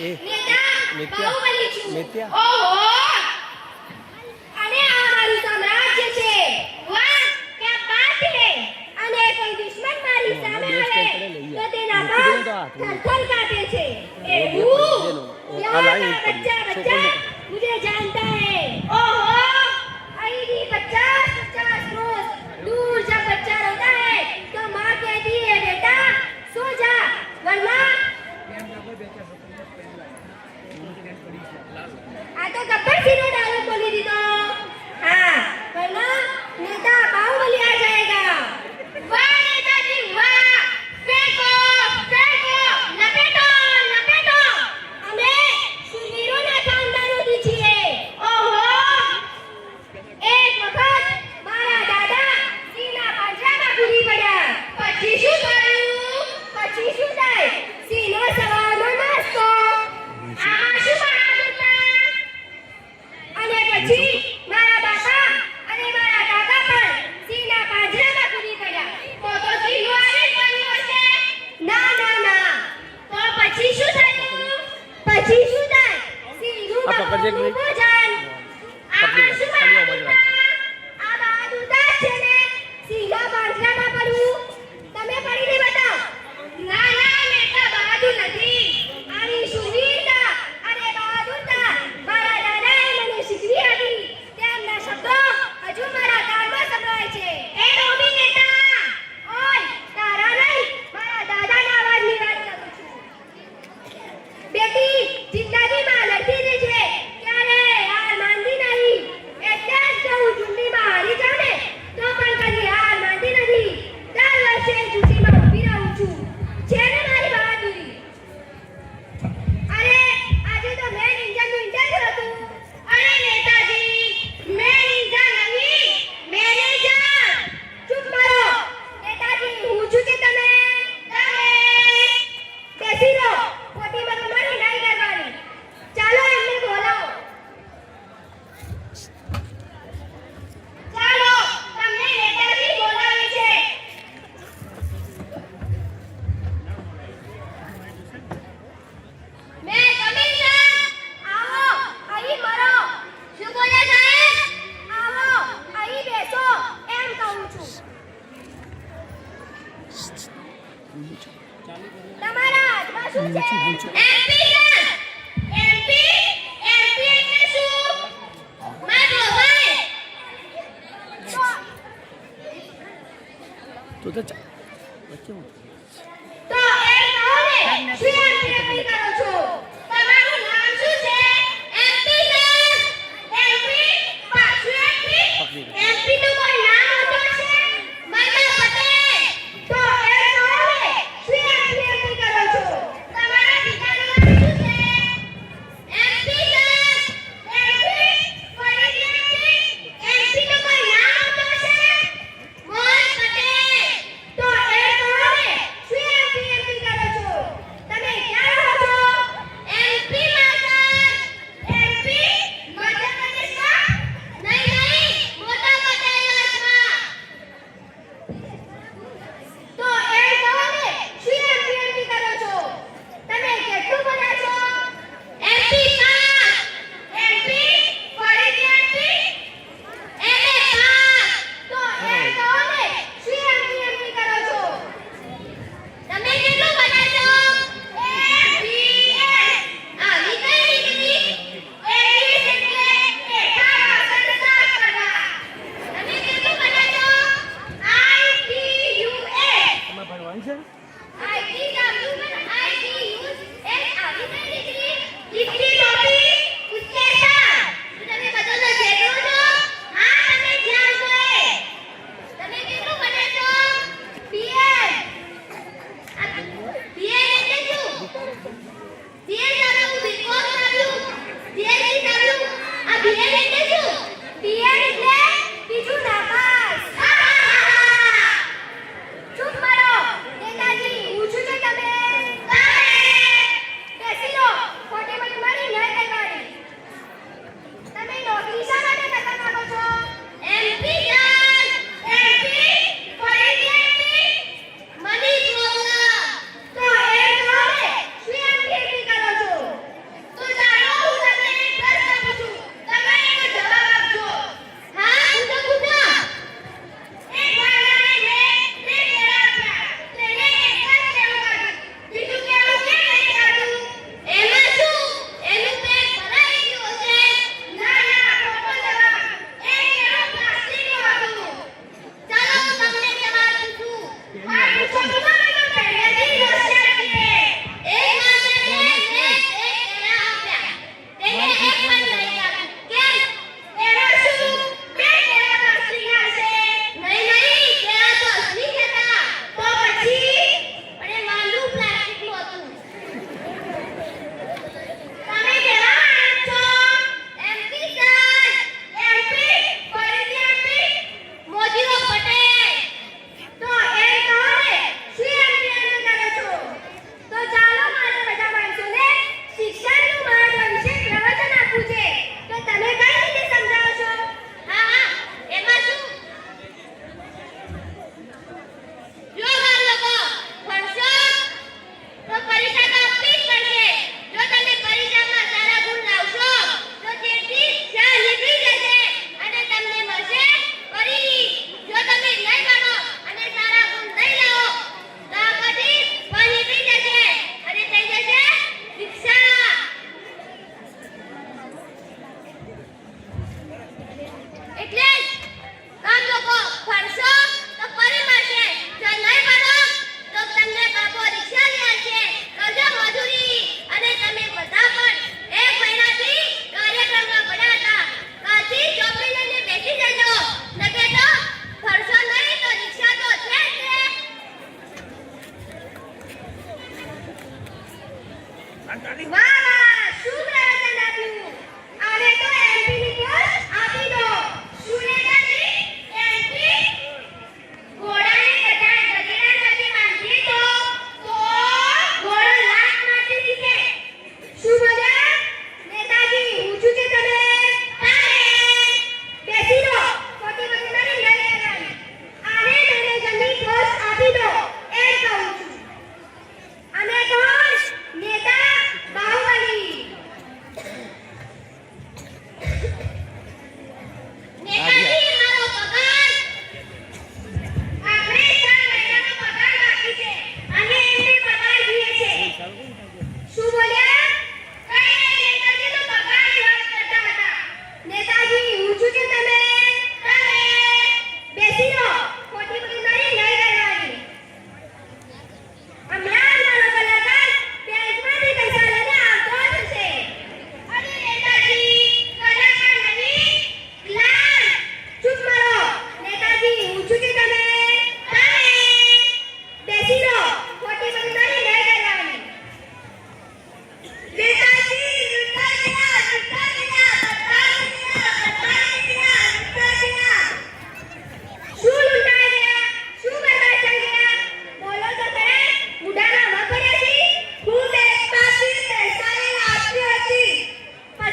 નેતા બાહુબલી છું. નિત્યા ઓહો, અને આ મારું સામ્રાજ્ય છે. વાહ, ક્યા બાત હે. અને કોઈ દુશ્મન મારી સામે આવે તો તેના પર થરથર કાંપે છે. એવું બચ્ચા બચ્ચા मुझे जानता है. ओहो, आईडी 50 रोज दूर जब बच्चा रोता है तो माँ कहती है बेटा सो जा वरना आ तो गब्बर सिंह ने डायलॉग बोली दीदो. हाँ, वरना नेता बाहुबली आ जाएगा. वाह नेताजी वाह, फेंको फेंको, लपेटो लपेटो. हमें શૂરવીરોના ખાનદાનોથી છીએ. ઓહો, એક વખત મારા દાદા સિંહના પાંજરામાં ઘૂરી પડ્યા. પછી શું થયું? પછી શું થાય? સિંહનો સવારનો નાસ્તો. આમાં શું બહાદુરતા? અને પછી મારા બાપા અને મારા કાકા પણ સિંહના પાંજરામાં ઘૂરી પડ્યા. તો સિંહનો આનંદ બન્યો હશે? ના ના ના. તો પછી શું થયું? પછી શું થાય? સિંહનું ભોજન. આમાં શું બહાદુરતા? આ બહાદુરતા છે ને સિંહના પાંજરામાં પડવું. તમે પડીને બતાવો. ના ના, નેતા બહાદુર નથી. આવી શૂરવીરતા અને બહાદુરતા મારા દાદાએ મને શીખવી હતી. તેમના શબ્દો હજુ મારા કાનમાં સંભળાય છે. એ રોમી નેતા, ઓય તારા નહીં, મારા દાદાના અવાજની વાત કરું છું. બેટી જિંદગીમાં લડતી રહેજે, ક્યારે હાર માનતી નહીં. એટલે જ તો હું ચૂંટણીમાં હારી જાઉં ને તો પણ કદી હાર માનતી નથી. દર વર્ષે ચૂંટણીમાં ઊભી રહું છું. છે ને મારી બહાદુરી. અરે આજે તો મેન ઇન્જનનું ઇન્ટરવ્યુ હતું. અરે નેતાજી, મેન ઇન્જન નહીં, મેનેજર. ચૂપ કરો. નેતાજી હું છું કે તમે? બેસી રહો. ખોટી મગજમારી નહીં કરવાની. ચાલો એમને બોલાવો. ચાલો, તમને નેતાજી બોલાવે છે. મેં કમિશનર, આવો અહીં મરો. શું બોલ્યા સાહેબ? આવો અહીં બેસો એમ કહું છું. તમારા હાથમાં શું છે? MP sir. એમપી એટલે શું? મારો ભાઈ. તો ચા વચ્ચે તો એ કહો ને, શું એમપી કરો છો? તમારું નામ શું છે? MP sir. એમપી પાછું એમપી. એમપી તો કોઈ નામ હોતો છે? મતલબ પટેલ. તો એ કહો ને, શું એમપી કરો છો? તમારા પિતાનું નામ શું છે? MP sir. એમપી ફરીથી એમપી. એમપી તો કોઈ નામ હોતો છે? મોહન પટેલ. તો એ કહો ને,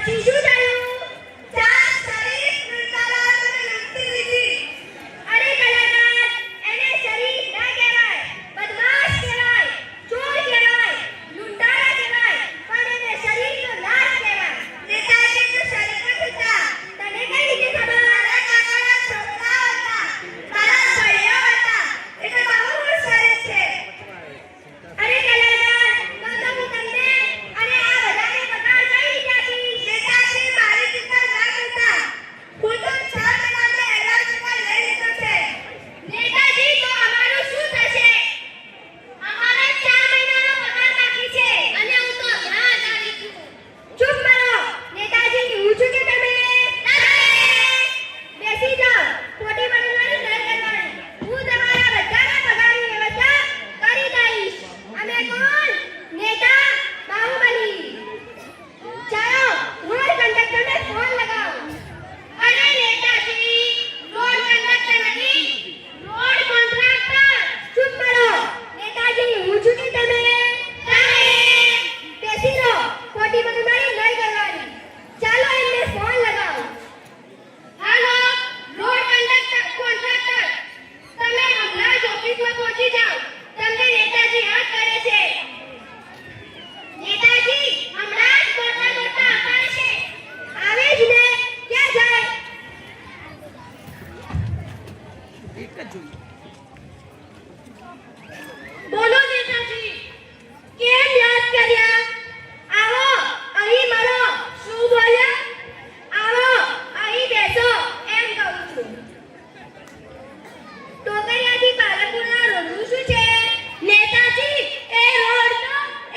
પછી શું થયું? ચાર શરીફ લૂંટારાઓને લૂંટી લીધી. અરે કલાકાર, એને શરીફ ના કહેવાય, બદમાશ કહેવાય, ચોર કહેવાય, લૂંટારા કહેવાય, પણ એને શરીફનો નાશ કહેવાય. નેતાજી તો શરીફ જ હતા. તને કઈ રીતે ખબર? મારા કાકાના છોકરાઓ હતા, મારા ભાઈઓ હતા, એટલે બહુ સરસ છે. અરે કલાકાર, તો હું તમને અને આ બધાને પગાર કઈ રીતે આપીશ? નેતાજી મારી ચિંતા ના કરતા. હું તો 6 મહિનાનો એડવાન્સ પગાર લઈ લીધો છે. નેતાજી, તો અમારું શું થશે? અમારે 4 મહિનાનો પગાર બાકી છે અને હું તો હમણાં જ આવી છું. ચૂપ કરો. નેતાજી, હું છું કે તમે? બેસી જાઓ. ખોટી બનવાની નહીં કરવાની. હું તમારા બધાના પગારની વ્યવસ્થા કરી દઈશ. અમે કોણ? નેતા બાહુબલી. ચાલો, રોડ કંડક્ટરને ફોન લગાવો. અરે નેતાજી, રોડ કંડક્ટર નહીં, રોડ કોન્ટ્રાક્ટર. ચૂપ કરો. નેતાજી, હું છું કે તમે? બેસી રહો. ખોટી બનવાની નહીં કરવાની. ચાલો, એમને ફોન લગાવો. હાલો, રોડ કંડક્ટર કોન્ટ્રાક્ટર. તમે હમણાં જ ઓફિસમાં પહોંચી જાઓ. તમને નેતાજી હાથ કરે છે. નેતાજી હમણાં જ મોટા મોટા આભાર છે. આવે જ ને. ક્યાં જાય? એક જ જોઈએ. બોલો નેતાજી, કેમ યાદ કર્યા? આવો, અહીં મળો. શું બોલ્યા? આવો, અહીં બેસો એમ કહું છું. ટોકરિયાથી પાલનપુરના રોડનું શું છે? નેતાજી, એ રોડ તો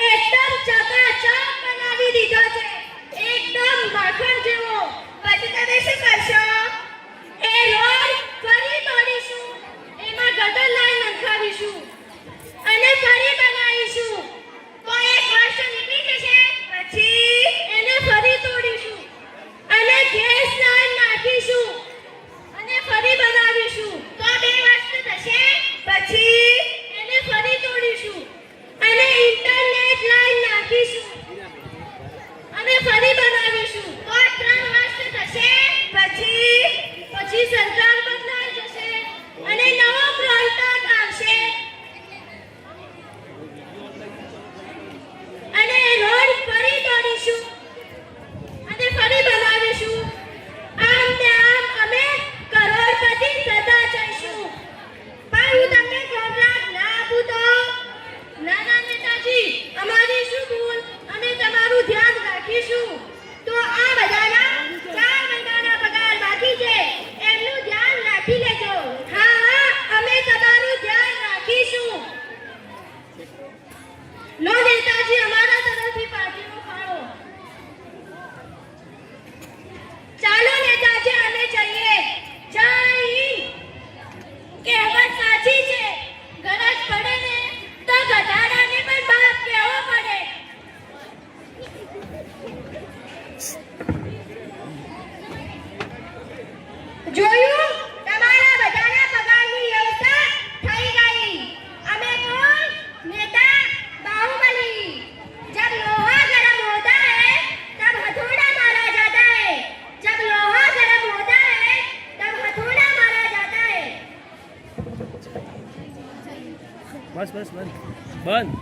એકદમ ચકાચક બનાવી દીધો છે, એકદમ માખણ જેવો. પછી તમે શું કરશો? એ રોડ ફરી તોડીશું, એમાં ગટર લાઈન નખાવીશું અને ફરી બનાવીશું. તો 1 વર્ષ નીકળી જશે. પછી એને ફરી તોડીશું અને ગેસ લાઈન નાખીશું અને ફરી બનાવીશું. તો 2 વર્ષ થશે. પછી એને ફરી તોડીશું અને ઇન્ટરનેટ લાઈન નાખીશું અને ફરી બનાવીશું. તો 3 વર્ષ થશે. પછી સરકાર બદલાઈ જશે અને નવો પ્રોજેક્ટ આવશે અને રોડ ફરી તોડીશું અને ફરી બનાવીશું. આમ ને આમ અમે કરોડપતિ થતા જઈશું. પણ હું તમને કોન્ટ્રાક્ટ ના આપું તો? ના નેતાજી, અમારી શું ભૂલ? અમે તમારું ધ્યાન રાખીશું. તો આ બધાના 4 મહિનાના પગાર બાકી છે, એમનું ધ્યાન રાખી લેજો. હા, અમે તમારું ધ્યાન રાખીશું. લો નેતાજી, અમારા તરફથી પાર્ટીનો ફાળો. ચાલો નેતાજી, અમે જઈએ. જય હિન્દ. કહેવત સાચી છે, ગરજ પડે ને તો ગધાડાને પણ બાપ કહેવો પડે. જોયું? તમારા બધાના પગારની વ્યવસ્થા થઈ ગઈ. અમે કોણ? નેતા બાહુબલી. जब लोहा गरम होता है तब हथौड़ा मारा जाता है. जब लोहा गरम होता है तब हथौड़ा मारा जाता है. બસ બસ બંધ બંધ.